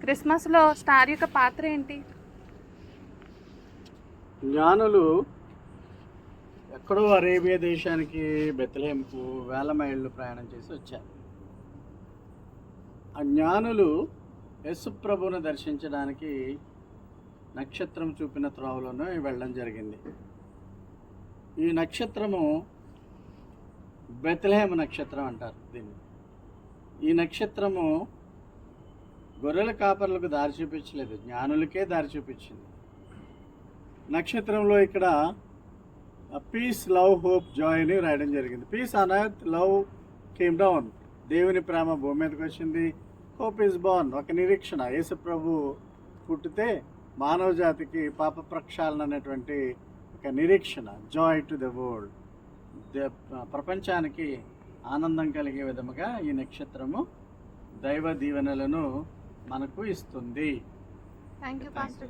క్రిస్మస్లో star యొక్క పాత్ర ఏంటి? జ్ఞానులు ఎక్కడో అరేబియా దేశానికి బెత్లెహేంకు వేల మైళ్ళు ప్రయాణం చేసి వచ్చారు. ఆ జ్ఞానులు యేసుప్రభువును దర్శించడానికి నక్షత్రం చూపిన త్రోవలోనే వెళ్ళడం జరిగింది. ఈ నక్షత్రము బెత్లెహేం నక్షత్రం అంటారు దీన్ని. ఈ నక్షత్రము గొర్రెల కాపర్లకు దారి చూపించలేదు, జ్ఞానులకే దారి చూపించింది. నక్షత్రంలో ఇక్కడ పీస్, లవ్, హోప్, జాయ్ అని రాయడం జరిగింది. Peace on earth, love came down, దేవుని ప్రేమ భూమి మీదకి వచ్చింది. హోప్ ఈజ్ బార్న్, ఒక నిరీక్షణ, యేసు ప్రభు పుట్టితే మానవ జాతికి పాప ప్రక్షాళన అనేటువంటి ఒక నిరీక్షణ. జాయ్ టు ద వరల్డ్, ప్రపంచానికి ఆనందం కలిగే విధముగా ఈ నక్షత్రము దైవ దీవెనలను మనకు ఇస్తుంది. Thank you pastor.